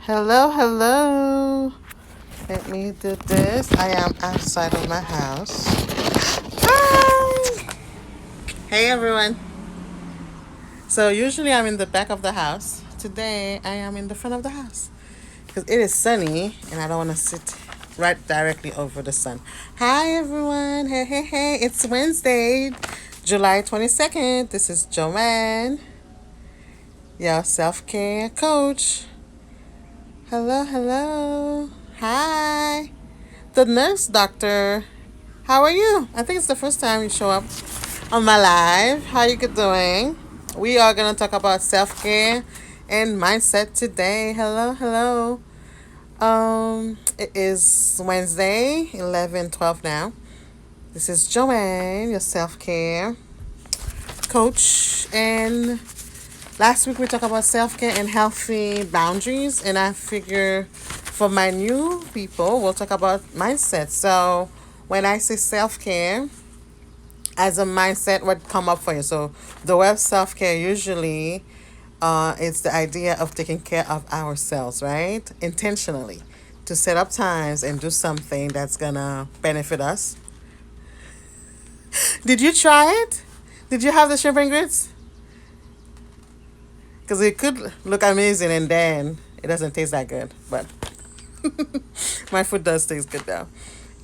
Hello, hello. Let me do this. I am outside of my house. Hi. Hey, everyone. So, usually I'm in the back of the house. Today, I am in the front of the house because it is sunny and I don't want to sit right directly over the sun. Hi, everyone. Hey, hey, hey. It's Wednesday, July 22nd. This is Joanne, your self care coach. Hello, hello. Hi. The nurse doctor. How are you? I think it's the first time you show up on my live. How you doing? We are gonna talk about self-care and mindset today. Hello, hello. It is Wednesday, 11:12 now. This is Joanne, your self-care coach, and last week we talked about self-care and healthy boundaries, and I figure for my new people, we'll talk about mindset. So when I say self-care as a mindset, what come up for you? So the word self-care usually it's the idea of taking care of ourselves, right? Intentionally to set up times and do something that's gonna benefit us. Did you try it? Did you have the shrimp and grits? Because it could look amazing and then it doesn't taste that good. But my food does taste good though.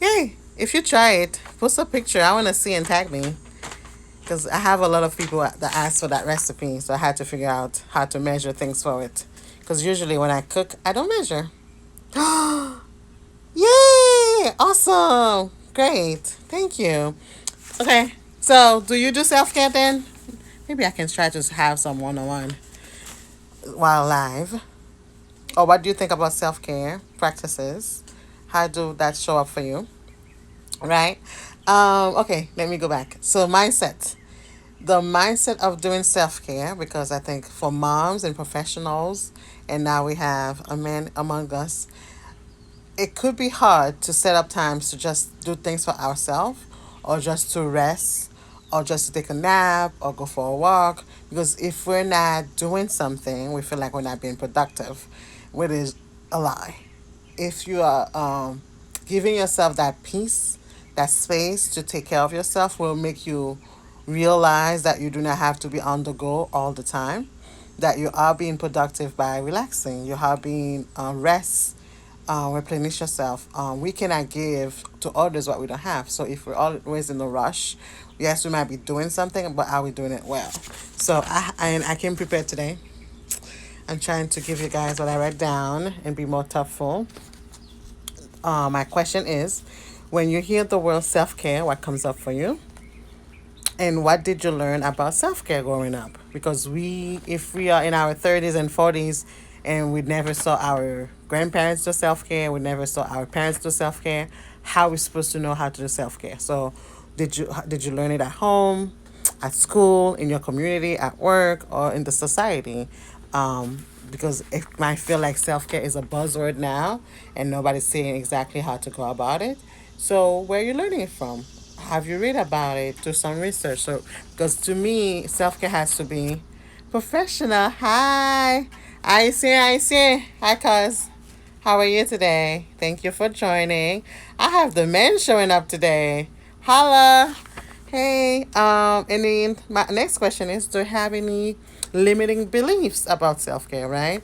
Yay! If you try it, post a picture. I want to see and tag me. Because I have a lot of people that ask for that recipe. So I had to figure out how to measure things for it. Because usually when I cook, I don't measure. Yay! Awesome! Great. Thank you. Okay. So do you do self care then? Maybe I can try to have some one on one while live. Or what do you think about self care practices? How do that show up for you? Right? Okay, let me go back. So, mindset. The mindset of doing self care, because I think for moms and professionals, and now we have a man among us, it could be hard to set up times to just do things for ourselves or just to rest or just to take a nap or go for a walk because if we're not doing something we feel like we're not being productive, which is a lie. If you are giving yourself that peace, that space to take care of yourself will make you realize that you do not have to be on the go all the time, that you are being productive by relaxing, you are being rest, replenish yourself. We cannot give to others what we don't have. So if we're always in a rush, yes, we might be doing something, but are we doing it well? So I came prepared today. I'm trying to give you guys what I write down and be more thoughtful. My question is, when you hear the word self-care, what comes up for you? And what did you learn about self-care growing up? Because if we are in our 30s and 40s and we never saw our grandparents do self-care, we never saw our parents do self-care, how are we supposed to know how to do self-care? So did you learn it at home, at school, in your community, at work, or in the society? Because it might feel like self-care is a buzzword now and nobody's saying exactly how to go about it. So where are you learning it from? Have you read about it? Do some research. So because to me self-care has to be professional. Hi, I see. Hi, cuz. How are you today? Thank you for joining. I have the men showing up today. Holla. Hey, and then my next question is, do you have any limiting beliefs about self-care, right?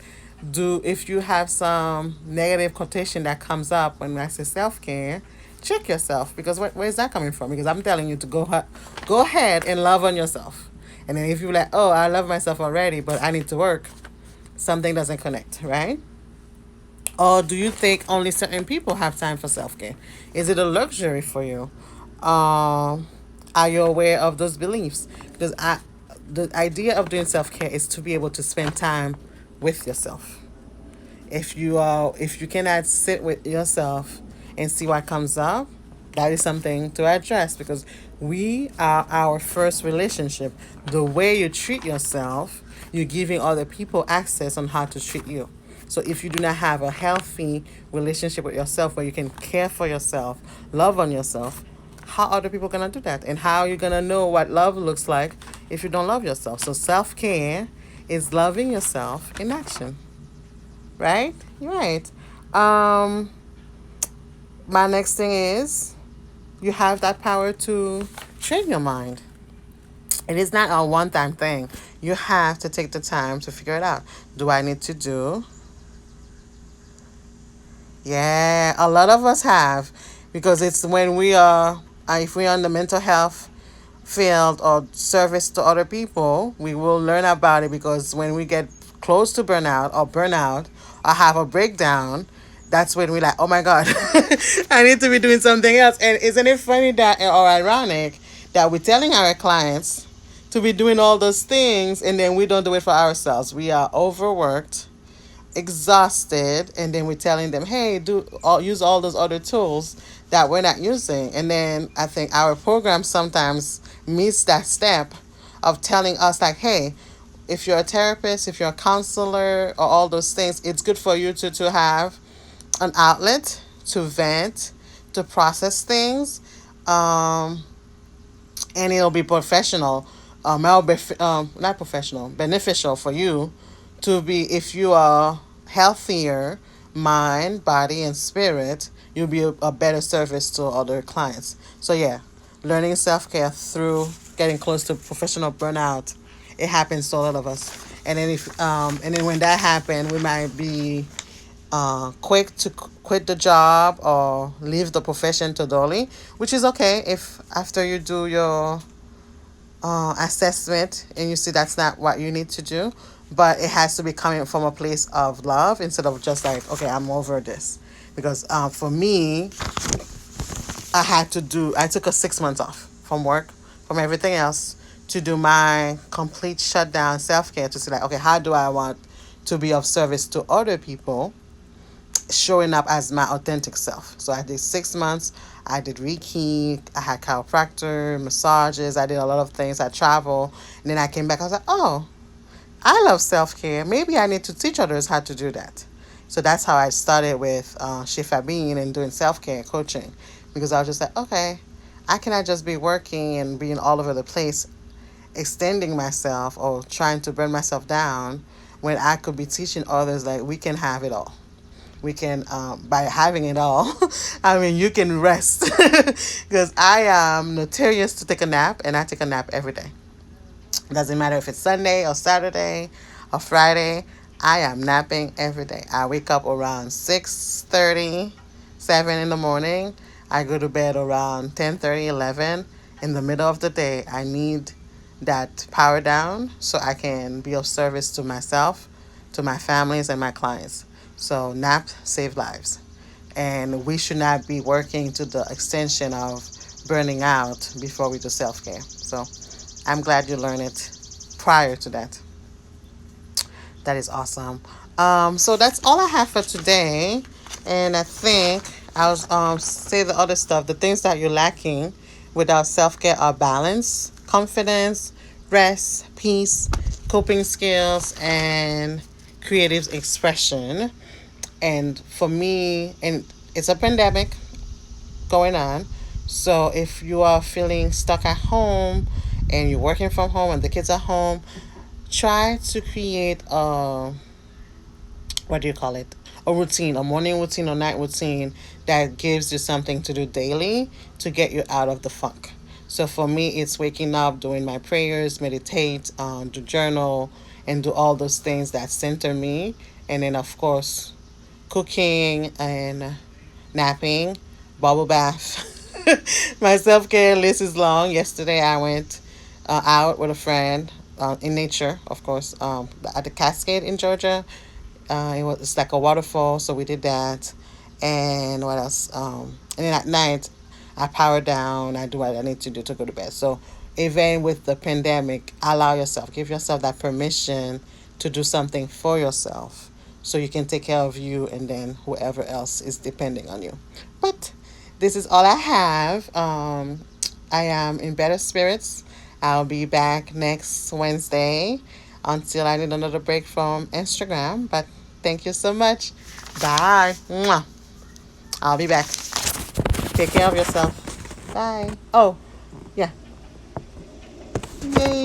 If you have some negative quotation that comes up when I say self-care, check yourself because where's that coming from? Because I'm telling you to go ahead and love on yourself. And then if you're like, oh, I love myself already, but I need to work, something doesn't connect, right? Or do you think only certain people have time for self care? Is it a luxury for you? Are you aware of those beliefs? Because the idea of doing self care is to be able to spend time with yourself. If you cannot sit with yourself and see what comes up, that is something to address because we are our first relationship. The way you treat yourself, you're giving other people access on how to treat you. So if you do not have a healthy relationship with yourself where you can care for yourself, love on yourself, how are other people gonna do that? And how are you gonna know what love looks like if you don't love yourself? So self care is loving yourself in action. right? Right. Um, my next thing is you have that power to train your mind. It is not a one time thing. You have to take the time to figure it out. Do I need to do? Yeah, a lot of us have because it's when we are, if we're on the mental health field or service to other people, we will learn about it because when we get close to burnout or have a breakdown, that's when we're like, oh my God, I need to be doing something else. And isn't it funny that, or ironic, that we're telling our clients to be doing all those things and then we don't do it for ourselves? We are overworked, exhausted, and then we're telling them, hey, use all those other tools that we're not using. And then I think our program sometimes miss that step of telling us like, hey, if you're a therapist, if you're a counselor, or all those things, it's good for you to have an outlet to vent, to process things, um, and it'll be professional, not professional, beneficial for you to be, if you are healthier, mind, body, and spirit, you'll be a better service to other clients. So yeah, learning self-care through getting close to professional burnout, it happens to a lot of us. And then and then when that happens, we might be quick to quit the job or leave the profession totally, which is okay if after you do your assessment and you see that's not what you need to do. But it has to be coming from a place of love instead of just like, okay, I'm over this. Because for me, I took a 6 months off from work, from everything else, to do my complete shutdown self care to see, like, okay, how do I want to be of service to other people, showing up as my authentic self. So I did 6 months. I did Reiki. I had chiropractor, massages. I did a lot of things. I traveled. And then I came back. I was like, oh, I love self care. Maybe I need to teach others how to do that. So that's how I started with Shifa Bean and doing self care coaching. Because I was just like, okay, I cannot just be working and being all over the place, extending myself or trying to burn myself down when I could be teaching others like we can have it all. We can, by having it all, I mean, you can rest. Because I am notorious to take a nap, and I take a nap every day. Doesn't matter if it's Sunday or Saturday or Friday. I am napping every day. I wake up around 6:30, 7 in the morning. I go to bed around 10:30, 11. In the middle of the day, I need that power down so I can be of service to myself, to my families, and my clients. So nap save lives. And we should not be working to the extension of burning out before we do self care. So I'm glad you learned it prior to that. That is awesome. So that's all I have for today. And I think I'll say the other stuff. The things that you're lacking without self care are balance, confidence, rest, peace, coping skills, and creative expression. And for me, and it's a pandemic going on. So if you are feeling stuck at home and you're working from home and the kids are home, try to create a, what do you call it? A routine, a morning routine or night routine that gives you something to do daily to get you out of the funk. So for me, it's waking up, doing my prayers, meditate, do journal, and do all those things that center me. And then, of course, cooking and napping, bubble bath. My self care list is long. Yesterday, I went out with a friend in nature, of course, at the Cascade in Georgia. It's like a waterfall, so we did that. And what else? And then at night, I power down. I do what I need to do to go to bed. So even with the pandemic, allow yourself, give yourself that permission to do something for yourself, so you can take care of you and then whoever else is depending on you. But this is all I have. I am in better spirits. I'll be back next Wednesday until I need another break from Instagram. But thank you so much. Bye. Mwah. I'll be back. Take care of yourself. Bye. Oh, yeah. Yay.